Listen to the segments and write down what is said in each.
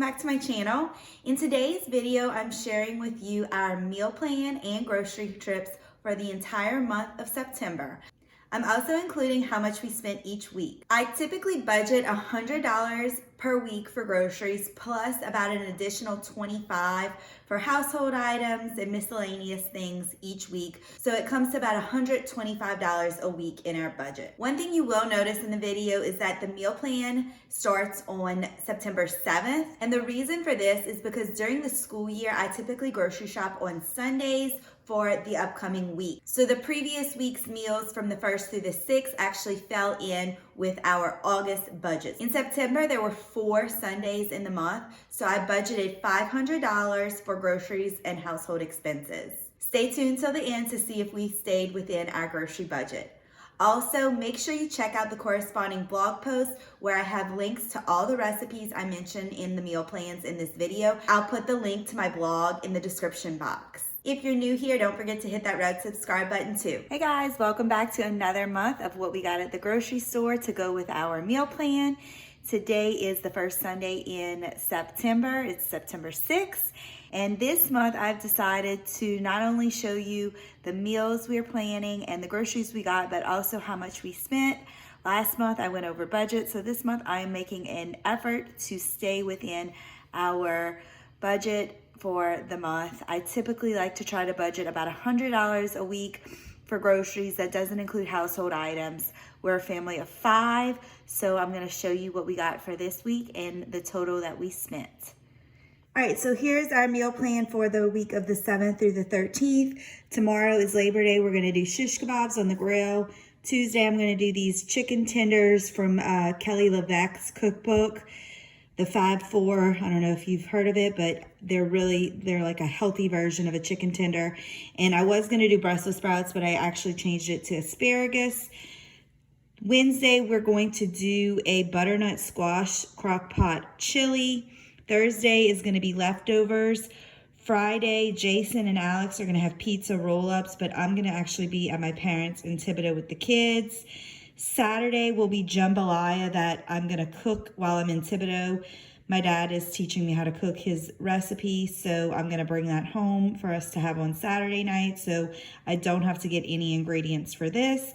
back to my channel. In today's video, I'm sharing with you our meal plan and grocery trips for the entire month of September. I'm also including how much we spent each week. I typically budget $100 per week for groceries, plus about an additional $25 for household items and miscellaneous things each week. So it comes to about $125 a week in our budget. One thing you will notice in the video is that the meal plan starts on September 7th. And the reason for this is because during the school year, I typically grocery shop on Sundays for the upcoming week. So the previous week's meals from the 1st through the 6th actually fell in with our August budgets. In September, there were 4 Sundays in the month, so I budgeted $500 for groceries and household expenses. Stay tuned till the end to see if we stayed within our grocery budget. Also, make sure you check out the corresponding blog post where I have links to all the recipes I mentioned in the meal plans in this video. I'll put the link to my blog in the description box. If you're new here, don't forget to hit that red subscribe button too. Hey guys, welcome back to another month of what we got at the grocery store to go with our meal plan. Today is the first Sunday in September. It's September 6th. And this month I've decided to not only show you the meals we're planning and the groceries we got, but also how much we spent. Last month I went over budget, so this month I am making an effort to stay within our budget for the month. I typically like to try to budget about $100 a week for groceries. That doesn't include household items. We're a family of 5, so I'm gonna show you what we got for this week and the total that we spent. All right, so here's our meal plan for the week of the 7th through the 13th. Tomorrow is Labor Day. We're gonna do shish kebabs on the grill. Tuesday, I'm gonna do these chicken tenders from Kelly LeVeque's cookbook. The 5-4, I don't know if you've heard of it, but they're like a healthy version of a chicken tender. And I was gonna do Brussels sprouts, but I actually changed it to asparagus. Wednesday, we're going to do a butternut squash crock pot chili. Thursday is gonna be leftovers. Friday, Jason and Alex are gonna have pizza roll-ups, but I'm gonna actually be at my parents' in Thibodaux with the kids. Saturday will be jambalaya that I'm gonna cook while I'm in Thibodaux. My dad is teaching me how to cook his recipe, so I'm gonna bring that home for us to have on Saturday night, so I don't have to get any ingredients for this.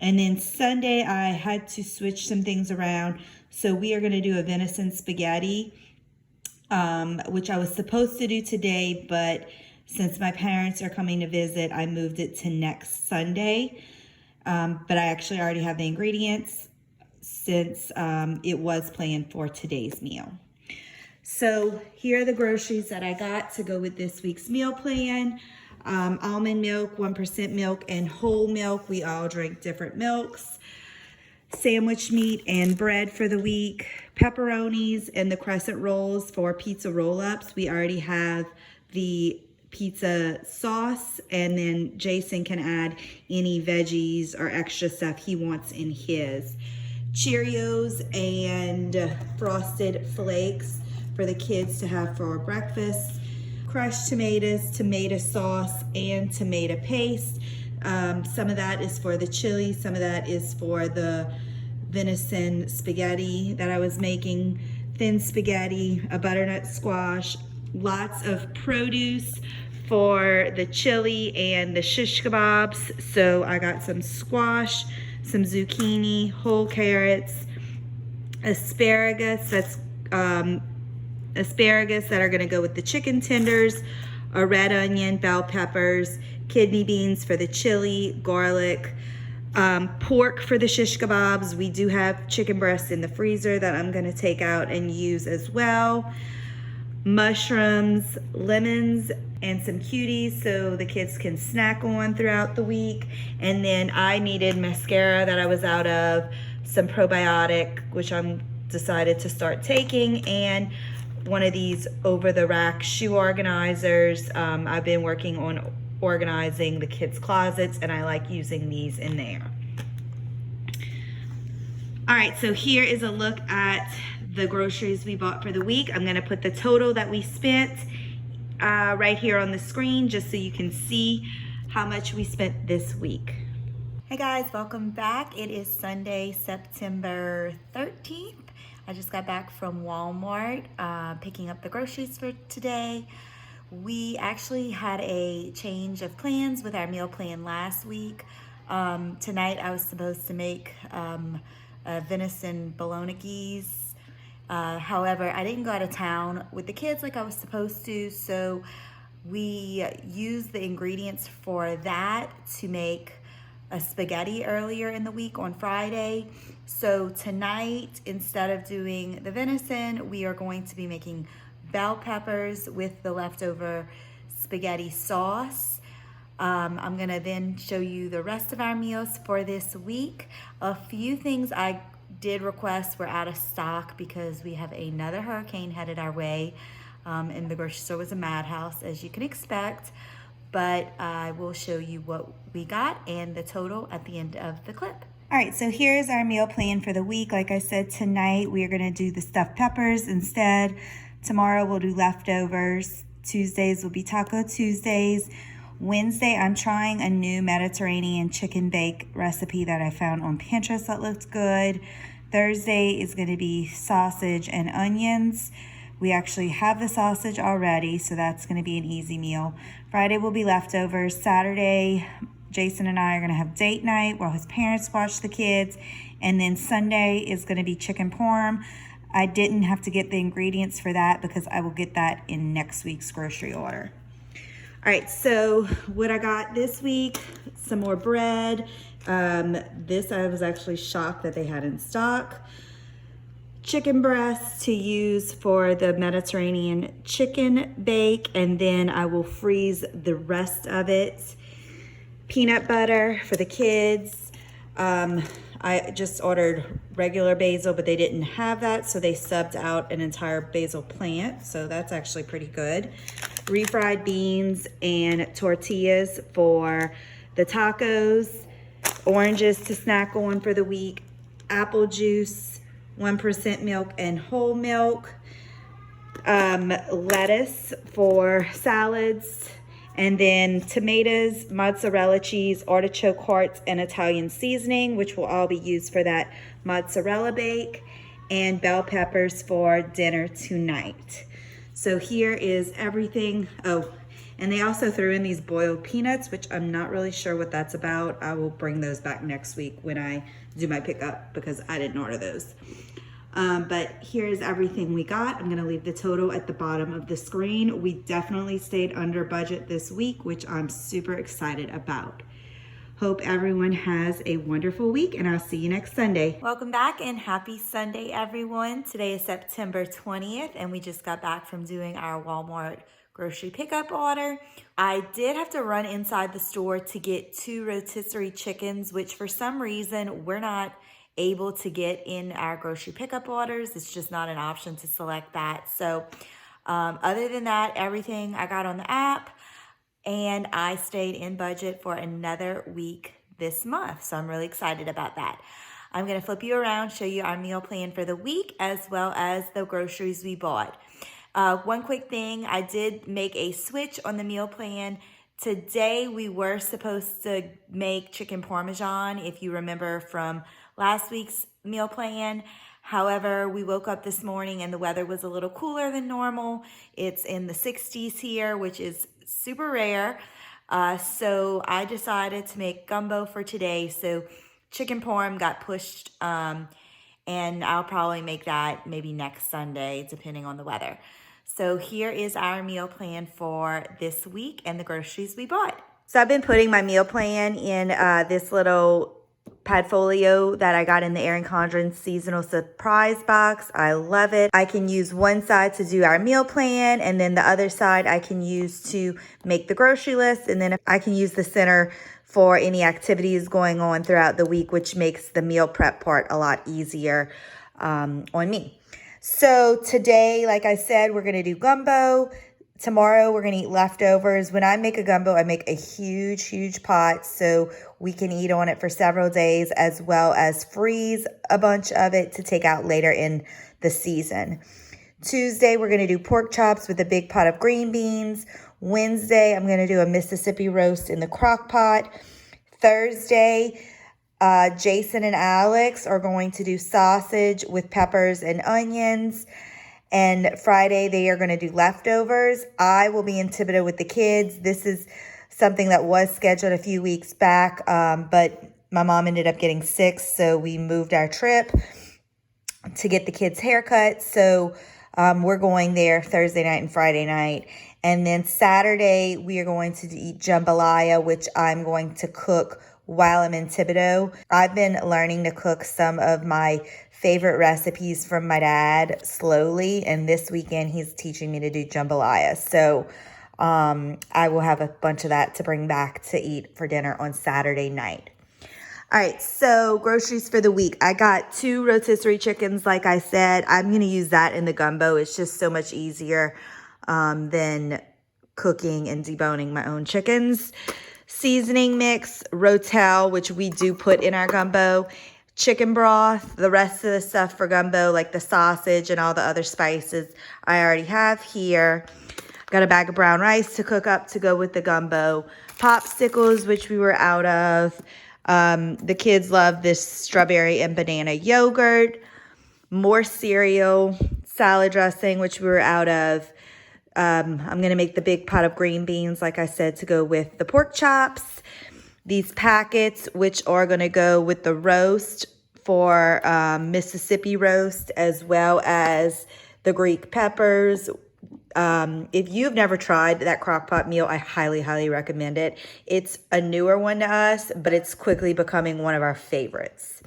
And then Sunday, I had to switch some things around, so we are gonna do a venison spaghetti, which I was supposed to do today, but since my parents are coming to visit, I moved it to next Sunday. But I actually already have the ingredients since it was planned for today's meal. So here are the groceries that I got to go with this week's meal plan. Almond milk, 1% milk, and whole milk. We all drink different milks. Sandwich meat and bread for the week. Pepperonis and the crescent rolls for pizza roll-ups. We already have the pizza sauce, and then Jason can add any veggies or extra stuff he wants in his. Cheerios and Frosted Flakes for the kids to have for breakfast. Crushed tomatoes, tomato sauce, and tomato paste. Some of that is for the chili, some of that is for the venison spaghetti that I was making. Thin spaghetti, a butternut squash, lots of produce for the chili and the shish kebabs. So I got some squash, some zucchini, whole carrots, asparagus, that's asparagus that are gonna go with the chicken tenders, a red onion, bell peppers, kidney beans for the chili, garlic, pork for the shish kebabs. We do have chicken breasts in the freezer that I'm gonna take out and use as well. Mushrooms, lemons, and some cuties so the kids can snack on throughout the week. And then I needed mascara that I was out of, some probiotic, which I'm decided to start taking, and one of these over-the-rack shoe organizers. I've been working on organizing the kids' closets, and I like using these in there. All right, so here is a look at the groceries we bought for the week. I'm gonna put the total that we spent right here on the screen just so you can see how much we spent this week. Hey guys, welcome back. It is Sunday, September 13th. I just got back from Walmart picking up the groceries for today. We actually had a change of plans with our meal plan last week. Tonight I was supposed to make venison bolognese. However, I didn't go out of town with the kids like I was supposed to, so we used the ingredients for that to make a spaghetti earlier in the week on Friday. So tonight, instead of doing the venison, we are going to be making bell peppers with the leftover spaghetti sauce. I'm gonna then show you the rest of our meals for this week. A few things I did request were out of stock because we have another hurricane headed our way, and the grocery store was a madhouse, as you can expect. But I will show you what we got and the total at the end of the clip. All right, so here's our meal plan for the week. Like I said, tonight we are gonna do the stuffed peppers instead. Tomorrow we'll do leftovers. Tuesdays will be Taco Tuesdays. Wednesday, I'm trying a new Mediterranean chicken bake recipe that I found on Pinterest that looked good. Thursday is gonna be sausage and onions. We actually have the sausage already, so that's gonna be an easy meal. Friday will be leftovers. Saturday, Jason and I are gonna have date night while his parents watch the kids. And then Sunday is gonna be chicken parm. I didn't have to get the ingredients for that because I will get that in next week's grocery order. All right, so what I got this week, some more bread. This I was actually shocked that they had in stock. Chicken breasts to use for the Mediterranean chicken bake, and then I will freeze the rest of it. Peanut butter for the kids. I just ordered regular basil, but they didn't have that, so they subbed out an entire basil plant, so that's actually pretty good. Refried beans and tortillas for the tacos. Oranges to snack on for the week. Apple juice, 1% milk and whole milk. Lettuce for salads. And then tomatoes, mozzarella cheese, artichoke hearts, and Italian seasoning, which will all be used for that mozzarella bake, and bell peppers for dinner tonight. So here is everything. Oh, and they also threw in these boiled peanuts, which I'm not really sure what that's about. I will bring those back next week when I do my pickup because I didn't order those. But here's everything we got. I'm gonna leave the total at the bottom of the screen. We definitely stayed under budget this week, which I'm super excited about. Hope everyone has a wonderful week, and I'll see you next Sunday. Welcome back and happy Sunday, everyone. Today is September 20th, and we just got back from doing our Walmart grocery pickup order. I did have to run inside the store to get 2 rotisserie chickens, which for some reason we're not able to get in our grocery pickup orders. It's just not an option to select that. So other than that, everything I got on the app, and I stayed in budget for another week this month. So I'm really excited about that. I'm gonna flip you around, show you our meal plan for the week, as well as the groceries we bought. One quick thing, I did make a switch on the meal plan. Today we were supposed to make chicken parmesan, if you remember from last week's meal plan. However, we woke up this morning and the weather was a little cooler than normal. It's in the 60s here, which is super rare. So I decided to make gumbo for today. So chicken parm got pushed, and I'll probably make that maybe next Sunday, depending on the weather. So here is our meal plan for this week and the groceries we bought. So I've been putting my meal plan in this little Padfolio that I got in the Erin Condren seasonal surprise box. I love it. I can use one side to do our meal plan, and then the other side I can use to make the grocery list, and then I can use the center for any activities going on throughout the week, which makes the meal prep part a lot easier on me. So today, like I said, we're gonna do gumbo. Tomorrow we're gonna eat leftovers. When I make a gumbo, I make a huge pot so we can eat on it for several days, as well as freeze a bunch of it to take out later in the season. Tuesday, we're gonna do pork chops with a big pot of green beans. Wednesday, I'm gonna do a Mississippi roast in the crock pot. Thursday, Jason and Alex are going to do sausage with peppers and onions. And Friday, they are going to do leftovers. I will be in Thibodaux with the kids. This is something that was scheduled a few weeks back, but my mom ended up getting sick, so we moved our trip to get the kids' haircuts. So we're going there Thursday night and Friday night. And then Saturday, we are going to eat jambalaya, which I'm going to cook while I'm in Thibodaux. I've been learning to cook some of my favorite recipes from my dad slowly, and this weekend he's teaching me to do jambalaya. So I will have a bunch of that to bring back to eat for dinner on Saturday night. All right, so groceries for the week. I got 2 rotisserie chickens, like I said. I'm going to use that in the gumbo. It's just so much easier than cooking and deboning my own chickens. Seasoning mix, Rotel, which we do put in our gumbo. Chicken broth, the rest of the stuff for gumbo, like the sausage and all the other spices, I already have here. Got a bag of brown rice to cook up to go with the gumbo. Popsicles, which we were out of. The kids love this strawberry and banana yogurt. More cereal, salad dressing, which we were out of. I'm going to make the big pot of green beans, like I said, to go with the pork chops. These packets, which are going to go with the roast for Mississippi roast, as well as the Greek peppers. If you've never tried that crock-pot meal, I highly, highly recommend it. It's a newer one to us, but it's quickly becoming one of our favorites.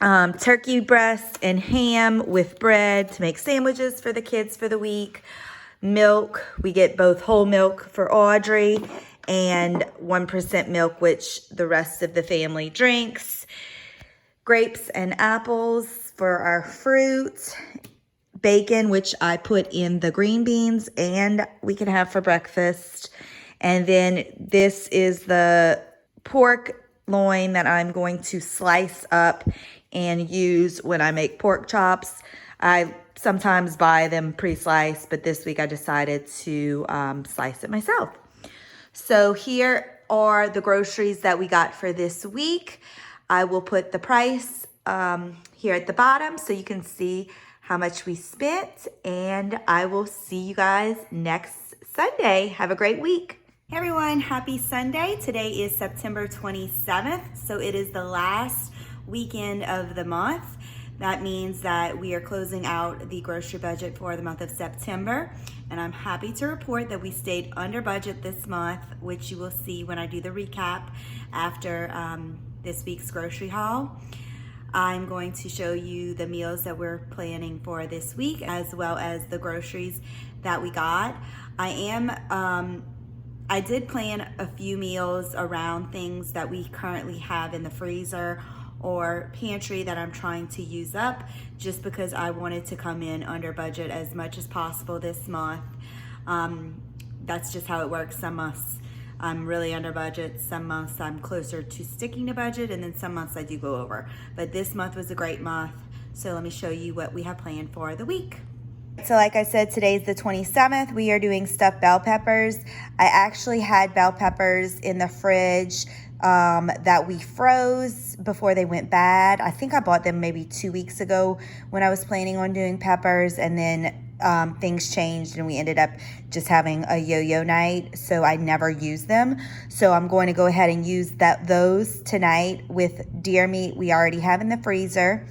Turkey breast and ham with bread to make sandwiches for the kids for the week. Milk, we get both whole milk for Audrey and 1% milk, which the rest of the family drinks. Grapes and apples for our fruit. Bacon, which I put in the green beans and we can have for breakfast. And then this is the pork loin that I'm going to slice up and use when I make pork chops. I sometimes buy them pre-sliced, but this week I decided to slice it myself. So here are the groceries that we got for this week. I will put the price here at the bottom so you can see how much we spent, and I will see you guys next Sunday. Have a great week. Hey everyone, happy Sunday. Today is September 27th, so it is the last weekend of the month. That means that we are closing out the grocery budget for the month of September. And I'm happy to report that we stayed under budget this month, which you will see when I do the recap after this week's grocery haul. I'm going to show you the meals that we're planning for this week, as well as the groceries that we got. I did plan a few meals around things that we currently have in the freezer or pantry that I'm trying to use up, just because I wanted to come in under budget as much as possible this month. That's just how it works. Some months I'm really under budget, some months I'm closer to sticking to budget, and then some months I do go over. But this month was a great month, so let me show you what we have planned for the week. So like I said, today's the 27th. We are doing stuffed bell peppers. I actually had bell peppers in the fridge that we froze before they went bad. I think I bought them maybe 2 weeks ago when I was planning on doing peppers, and then things changed and we ended up just having a yo-yo night, so I never used them. So I'm going to go ahead and use those tonight with deer meat we already have in the freezer.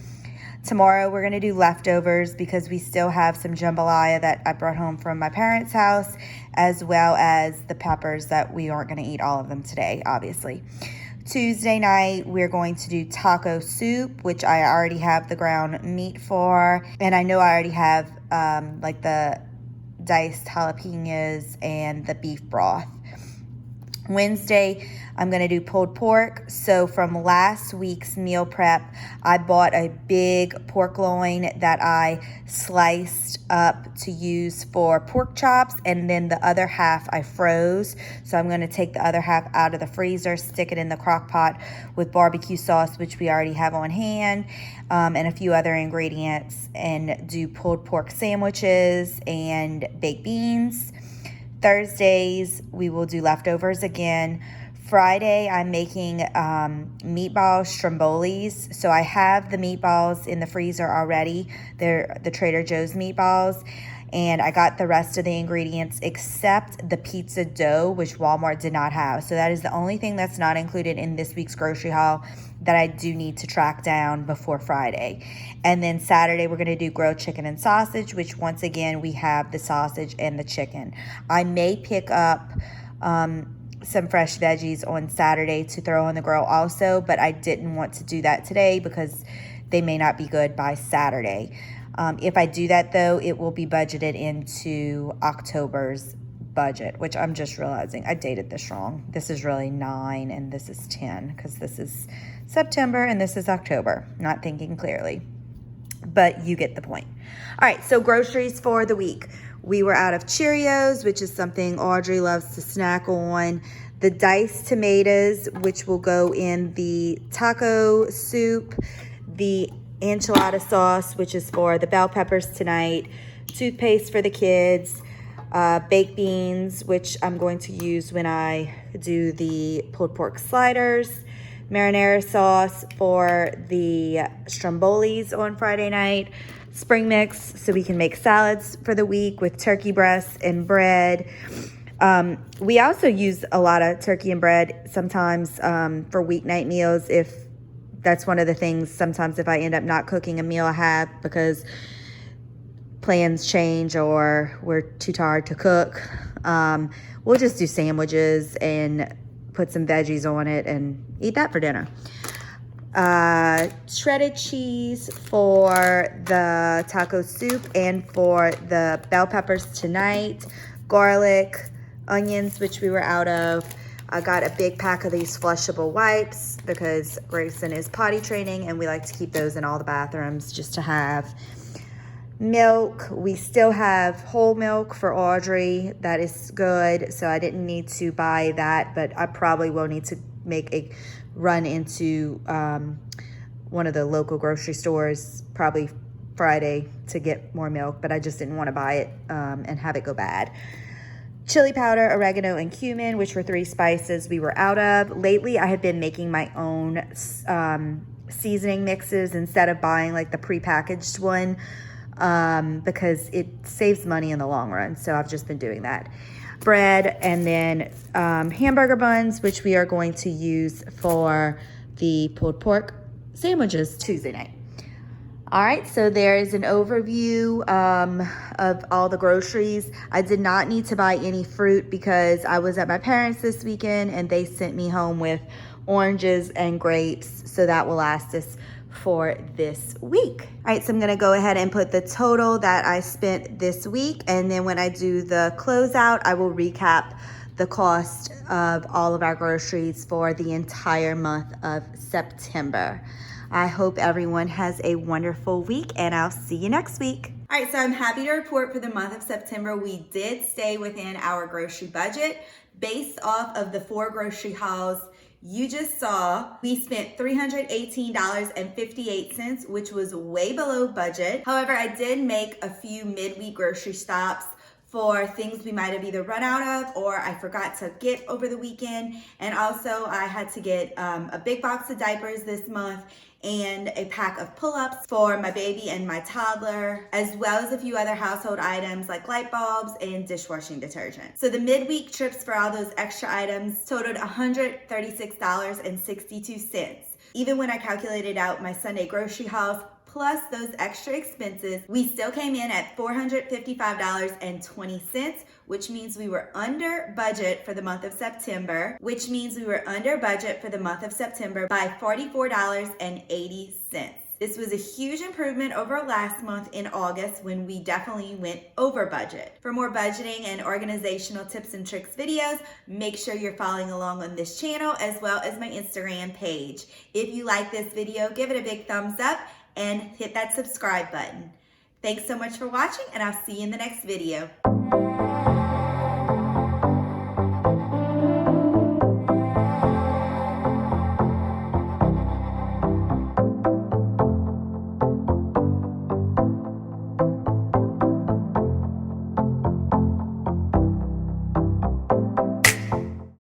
Tomorrow we're going to do leftovers because we still have some jambalaya that I brought home from my parents' house, as well as the peppers that we aren't going to eat all of them today, obviously. Tuesday night, we're going to do taco soup, which I already have the ground meat for. And I know I already have like the diced jalapenos and the beef broth. Wednesday, I'm going to do pulled pork. So from last week's meal prep, I bought a big pork loin that I sliced up to use for pork chops, and then the other half I froze. So I'm going to take the other half out of the freezer, stick it in the crock pot with barbecue sauce, which we already have on hand, and a few other ingredients, and do pulled pork sandwiches and baked beans. Thursdays, we will do leftovers again. Friday, I'm making meatball strombolis. So I have the meatballs in the freezer already. They're the Trader Joe's meatballs. And I got the rest of the ingredients except the pizza dough, which Walmart did not have. So that is the only thing that's not included in this week's grocery haul that I do need to track down before Friday. And then Saturday, we're going to do grilled chicken and sausage, which once again, we have the sausage and the chicken. I may pick up some fresh veggies on Saturday to throw on the grill also, but I didn't want to do that today because they may not be good by Saturday. If I do that though, it will be budgeted into October's budget, which I'm just realizing I dated this wrong. This is really 9 and this is 10 because this is September and this is October. Not thinking clearly, but you get the point. All right, so groceries for the week. We were out of Cheerios, which is something Audrey loves to snack on. The diced tomatoes, which will go in the taco soup. The enchilada sauce, which is for the bell peppers tonight. Toothpaste for the kids. Baked beans, which I'm going to use when I do the pulled pork sliders. Marinara sauce for the strombolis on Friday night. Spring mix so we can make salads for the week with turkey breasts and bread. We also use a lot of turkey and bread sometimes for weeknight meals. If that's one of the things, sometimes if I end up not cooking a meal I have because plans change or we're too tired to cook, we'll just do sandwiches and put some veggies on it and eat that for dinner. Shredded cheese for the taco soup and for the bell peppers tonight. Garlic, onions, which we were out of. I got a big pack of these flushable wipes because Grayson is potty training and we like to keep those in all the bathrooms just to have. Milk, we still have whole milk for Audrey. That is good, so I didn't need to buy that, but I probably will need to make a run into one of the local grocery stores probably Friday to get more milk, but I just didn't want to buy it and have it go bad. Chili powder, oregano, and cumin, which were 3 spices we were out of. Lately, I have been making my own seasoning mixes instead of buying like the prepackaged one because it saves money in the long run. So I've just been doing that. Bread and then hamburger buns, which we are going to use for the pulled pork sandwiches Tuesday night. All right, so there is an overview of all the groceries. I did not need to buy any fruit because I was at my parents' this weekend and they sent me home with oranges and grapes, so that will last us for this week. All right, so I'm gonna go ahead and put the total that I spent this week, and then when I do the closeout, I will recap the cost of all of our groceries for the entire month of September. I hope everyone has a wonderful week, and I'll see you next week. All right, so I'm happy to report for the month of September, we did stay within our grocery budget. Based off of the 4 grocery hauls you just saw, we spent $318.58, which was way below budget. However, I did make a few midweek grocery stops for things we might have either run out of or I forgot to get over the weekend. And also I had to get a big box of diapers this month and a pack of pull-ups for my baby and my toddler, as well as a few other household items like light bulbs and dishwashing detergent. So the midweek trips for all those extra items totaled $136.62. Even when I calculated out my Sunday grocery hauls plus those extra expenses, we still came in at $455.20, which means we were under budget for the month of September, by $44.80. This was a huge improvement over last month in August when we definitely went over budget. For more budgeting and organizational tips and tricks videos, make sure you're following along on this channel as well as my Instagram page. If you like this video, give it a big thumbs up and hit that subscribe button. Thanks so much for watching, and I'll see you in the next video.